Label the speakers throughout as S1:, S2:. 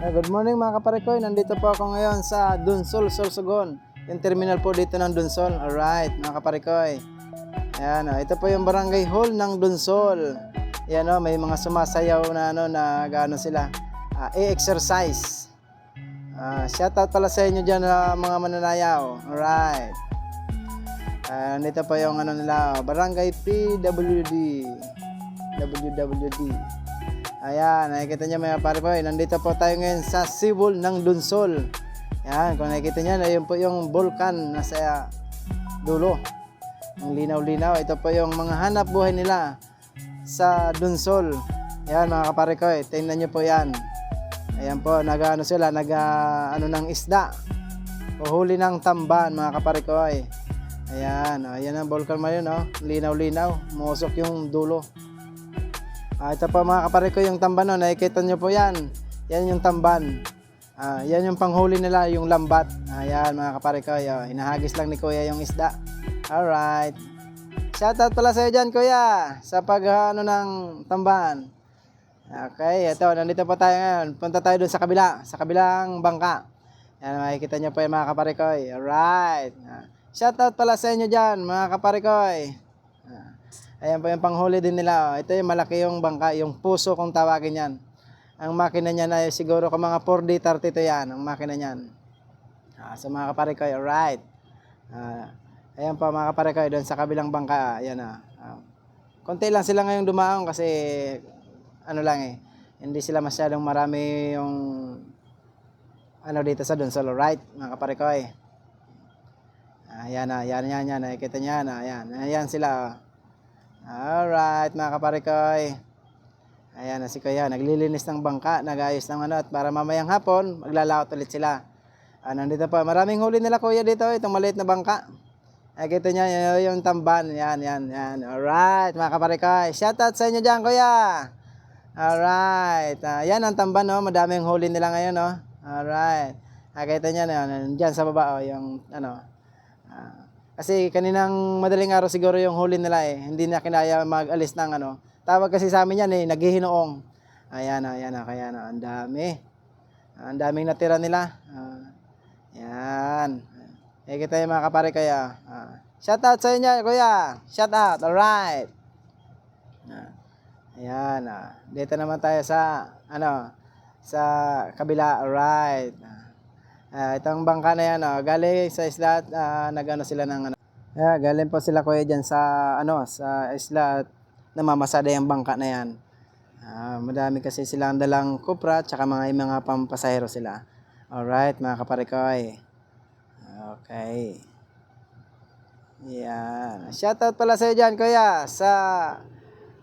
S1: Good morning mga kaparikoy, nandito po ako ngayon sa Dunsol, Sorsogon. Yung terminal po dito ng Dunsol. Alright mga kaparikoy. Ayan, ito po yung barangay hall ng Dunsol. Ayan may mga sumasayaw na na sila. E-exercise. Shoutout pala sa inyo dyan mga mananayaw. Alright. Nandito po yung nila, barangay PWD. WWD. Ayan, nakikita nyo mga pare-pare, nandito po tayo ngayon sa Sibol ng Dunsol. Ayan, kung nakikita nyo, ayun po yung vulkan nasa dulo. Ang linaw-linaw, ito po yung mga hanap buhay nila sa Dunsol. Ayan mga kapare-pare, tingnan nyo po yan. Ayan po, sila, ng isda. Uhuli ng tamban mga kapare-pare. Ayan, ayan ang vulkan mo yun, linaw-linaw, musok yung dulo. Ito po mga kaparikoy yung tamban nakikita nyo po yan. Yan yung tamban. Yan yung panghuli nila, yung lambat. Ayan mga kaparikoy, hinahagis lang ni kuya yung isda. Alright. Shoutout pala sa iyo dyan kuya, sa ng tamban. Okay, ito, nandito po tayo ngayon. Punta tayo dun sa kabila, sa kabilang bangka. Yan, makikita nyo po yung mga kaparikoy. Alright. Shoutout pala sa inyo dyan mga kaparikoy. Ayan po yung panghuli din nila. Ito yung malaki yung bangka, yung puso kung tawagin yan. Ang makina niyan ay siguro kung mga 4D32 yan, ang makina niyan. So mga kaparikoy, alright. Ayan po mga kaparikoy, doon sa kabilang bangka. Ayan konti lang sila ngayong dumaong kasi hindi sila masyadong marami yung dito sa Dunsol, alright mga kaparikoy. Ayan nakikita niya na. Ayan sila. Alright mga kaparikoy. Ayan si kuya, naglilinis ng bangka, nag-ayos ng at para mamayang hapon maglalaot ulit sila. Nandito pa, maraming huli nila kuya dito, itong maliit na bangka. Nakikita niya yung tamban. Yan. Alright mga kaparikoy, shoutout sa inyo dyan kuya. Alright, yan ang tamban madaming huli nila ngayon Alright, nakikita niya dyan sa baba yung kasi kaninang madaling araw siguro yung huli nila hindi na kinaya mag-alis ng tawag kasi sa amin yan naghihinoong. Ayan kaya ang dami. Ang daming natira nila. Yan. Kita yung mga kapare kaya. Shout out sa inyo kuya. Shout out. Alright. Ayan. Dito naman tayo sa sa kabila. Alright. Itong bangka na yan galing sa isla at sila ng galing po sila kuya dyan sa sa isla at namamasada yung bangka na yan. Madami kasi silang dalang kupra at saka mga pampasahero sila. Alright mga kaparikoy. Okay. Yan. Shoutout pala sa iyo dyan kuya sa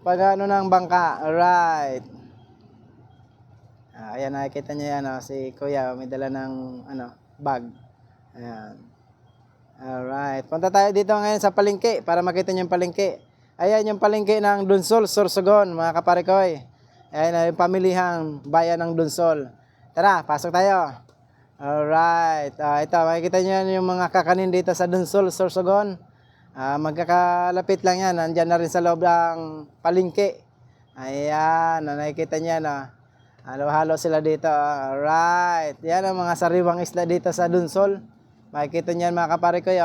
S1: ng bangka. Alright. Ayan, nakikita niyo yan si kuya may dala ng bag. Ayan. Alright, punta tayo dito ngayon sa palengke para makita niyo yung palengke. Ayan yung palengke ng Dunsol, Sorsogon mga kaparikoy. Ayan yung pamilihang bayan ng Dunsol. Tara, pasok tayo. Alright, ito makikita niyo yung mga kakanin dito sa Dunsol, Sorsogon. Magkakalapit lang yan, nandyan na rin sa loob ng palengke. Ayan, nakikita niyo halo-halo sila dito. Alright. Yan ang mga sariwang isla dito sa Dunsol. Makikita niyan mga kaparikoy.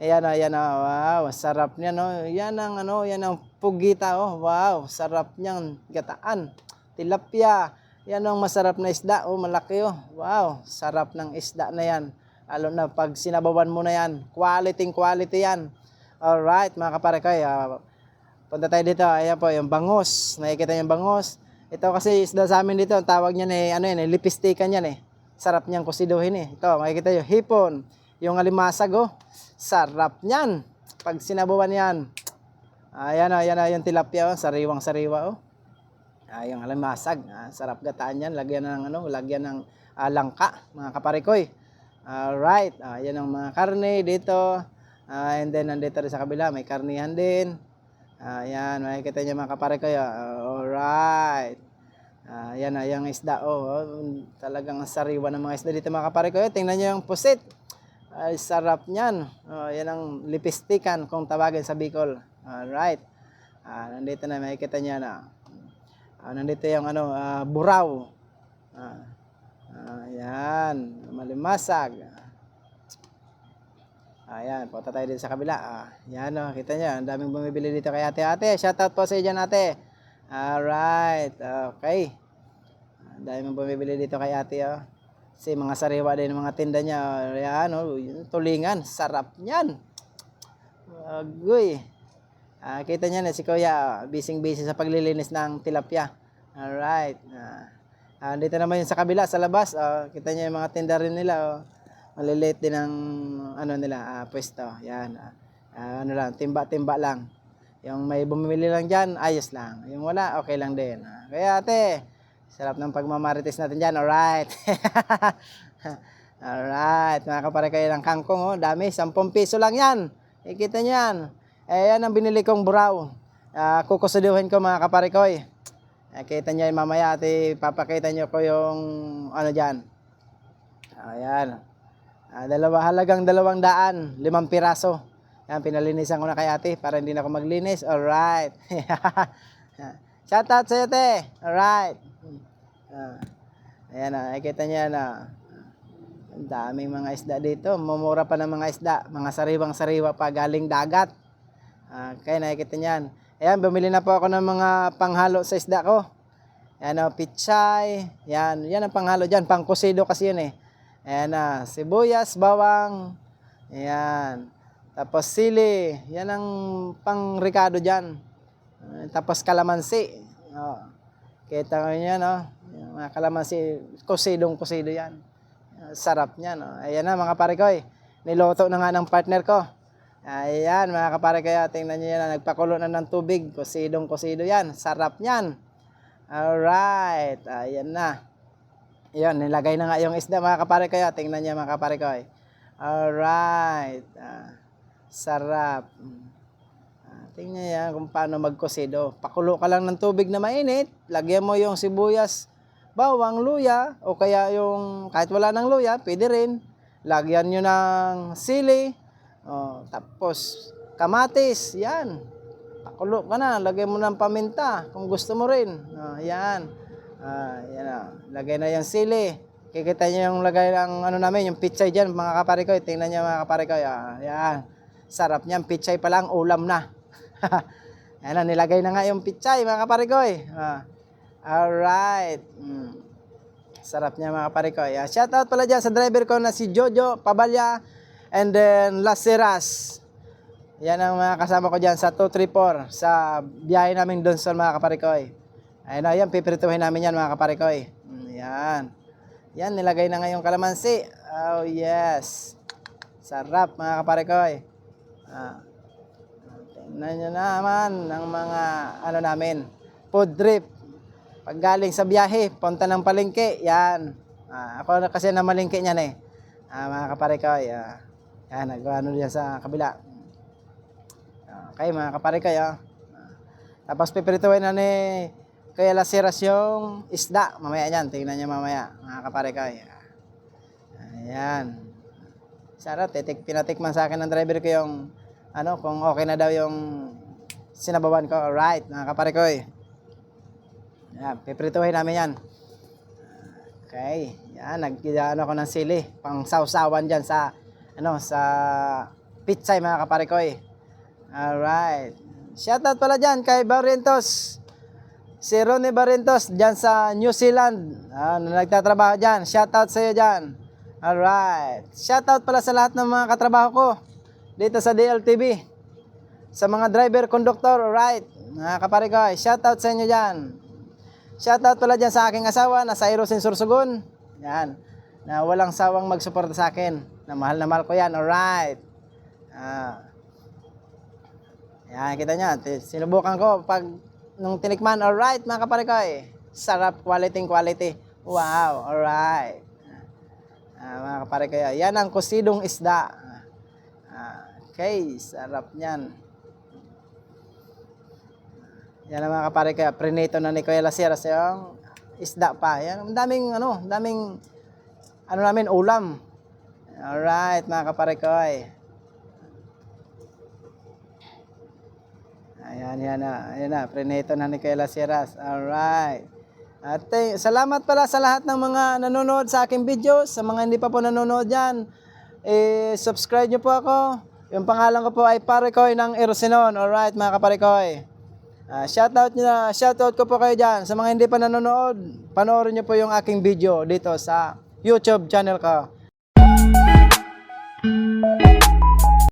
S1: Ayan wow, sarap niyan Yan ang pugita Wow, sarap niyan. Gataan, tilapia. Yan ang masarap na isda malaki Wow, sarap ng isda na yan. Lalo na pag sinabawan mo na yan. Quality yan. Alright mga kaparikoy. Punta tayo dito. Ayan po yung bangus. Nakikita niyo yung bangus. Ito kasi isda sa amin dito, ang tawag niyan lipistikan yan Sarap niyang kusiduhin Ito, makikita niyo, hipon, yung alimasag sarap niyan. Pag sinabawan yan. Ayan yung tilapia sariwang-sariwa yung alimasag, sarap gataan yan, lagyan ng langka, mga kaparikoy. Alright, yan ang mga karne dito. And then nandito rin sa kabila, may karnihan din. Ayan, makikita niyo mga kaparikoy. Alright. Yan yung isda talagang sariwa ng mga isda dito mga kaparikoy. Tingnan niyo yung pusit. Ay sarap niyan. Yan ang lipistikan kung tawagin sa Bicol. Alright. Nandito na makikita niyo nandito yung buraw. Ayan, malimasag. Ayan, punta tayo dito sa kabila. Yan o, kita nyo, ang daming bumibili dito kay ate. Ate, shoutout po sa iyo dyan, ate. Alright, okay. Ang daming bumibili dito kay ate, oh. Kasi mga sariwa din mga tinda niya. Ayan, oh, tulingan, sarap niyan. Agoy. Kita niya na si Kuya, busy-busy sa paglilinis ng tilapia. Alright. Dito naman yung sa kabila, sa labas. Kita niyo yung mga tinda rin nila, oh. Maliliit din ang ano nila, pwesto. Yan. Ano lang, timba-timba lang. Yung may bumili lang diyan, ayos lang. Yung wala, okay lang din. Kaya ate, sarap ng pagmamarites natin diyan. Alright. Alright, mga kapare kayo ng kangkong, oh. Dami, 10 piso lang yan. Ikita niyo yan. Yan ang binili kong buraw. Kukusuduhin ko mga kapare ko. Kita niyo mamaya at ipapakita niyo ko yung ano diyan. Ayan. Halagang 200, 5 piraso. Yan, pinalinisan ko na kay ate para hindi na ako maglinis. Alright. Shoutout sa'yo, te. Alright. Ayan na, nakikita niya na. Ang daming mga isda dito. Mumura pa ng mga isda. Mga sariwang-sariwa pa galing dagat. Kaya nakikita niyan. Ayan, bumili na po ako ng mga panghalo sa isda ko. Ayan, pichay. Yan ang panghalo dyan. Pangkusido kasi yun eh. Ayan na, sibuyas, bawang. Ayan. Tapos sili. Yan ang pang-ricado dyan. Tapos kalamansi. Kita ko yan, no? Yung mga kalamansi, kusidong-kusido yan. Sarap niyan, no? Ayan na mga pare ko. Niloto na nga ng partner ko. Ayan mga kapare ko. Tingnan nyo yan. Nagpakulo na ng tubig. Kusidong-kusido yan. Sarap niyan. Alright. Ayan na. Ayan, nilagay na nga yung isda mga kapare ko. Tingnan nyo mga kapare ko. Alright. Sarap. Tingnan yan kung paano magkusido. Pakulo ka lang ng tubig na mainit. Lagyan mo yung sibuyas, bawang, luya. O kaya yung kahit wala ng luya, pwede rin. Lagyan nyo ng sili. Tapos kamatis. Yan. Pakulo ka na. Lagyan mo ng paminta kung gusto mo rin. Yan. Yan na. Lagay na yung sili. Kikita nyo yung lagay ng ano namin, yung pichay dyan mga kapare ko. Tingnan nyo mga kapare ko. Yan. Sarap niyan. Pichay pa lang, ulam na. Yan na, nilagay na nga yung pichay mga kapare ko. Alright. Sarap niya mga kapare ko. Shoutout pala dyan sa driver ko na si Jojo Pabalya and then Las Heras. Yan ang mga kasama ko dyan sa 234 sa biyahe namin doon sa mga kapare ko. Ayun na, yan, pipirituhin namin yan mga kapare ko. Yan. Yan, nilagay na nga yung kalamansi. Oh, yes. Sarap mga kapare ko. Tingnan nyo naman ang mga ano namin, food trip. Pag galing sa biyahe, punta ng palengke. Yan. Ako na kasi na malengke niyan eh. Mga kapare ko. Yan, nag-ano diyan sa kabila. Okay mga kapare ko. Tapos pipirituhin na ni Kaya Las Heras yung isda. Mamaya yan. Tingnan nyo mamaya. Mga kapare ko. Ayan. Sarap. Pinatikman sa akin ng driver ko yung ano, kung okay na daw yung sinabawan ko. Alright. Mga kapare ko. Ayan. Pipirituhin namin yan. Okay. Yan. Nag-ano ako ng sili. Pang sausawan dyan sa ano, sa pitsay mga kapare ko. Alright. Shoutout pala dyan kay Barrientos. Si Ronnie Barrientos dyan sa New Zealand. Nagtatrabaho dyan. Shoutout sa iyo dyan. Alright. Shoutout pala sa lahat ng mga katrabaho ko dito sa DLTV. Sa mga driver, conductor. Alright. Mga kapare ko. Shoutout sa inyo dyan. Shoutout pala dyan sa aking asawa na sa Irosin Sursugun. Yan. Na walang sawang magsuporta sa akin. Na mahal ko yan. Alright. Yan. Kita nyo. Sinubukan ko pag nung tinikman, alright mga kapare ko. Sarap, quality. Wow, alright. Mga kapare ko. Yan ang kusidong isda. Okay, sarap niyan. Yan ang mga kapare ko. Prinito na ni Kuya Las Heras yung isda pa. Yan, daming namin ulam. Alright mga kapare ko. Ayan na, prinito na ni Kuya Las Heras. Alright. At salamat pala sa lahat ng mga nanonood sa aking videos. Sa mga hindi pa po nanonood yan, subscribe nyo po ako. Yung pangalan ko po ay Parekoy ng Erosinon. Alright mga kaparekoy. Shoutout ko po kayo dyan. Sa mga hindi pa nanonood, panoorin nyo po yung aking video dito sa YouTube channel ko.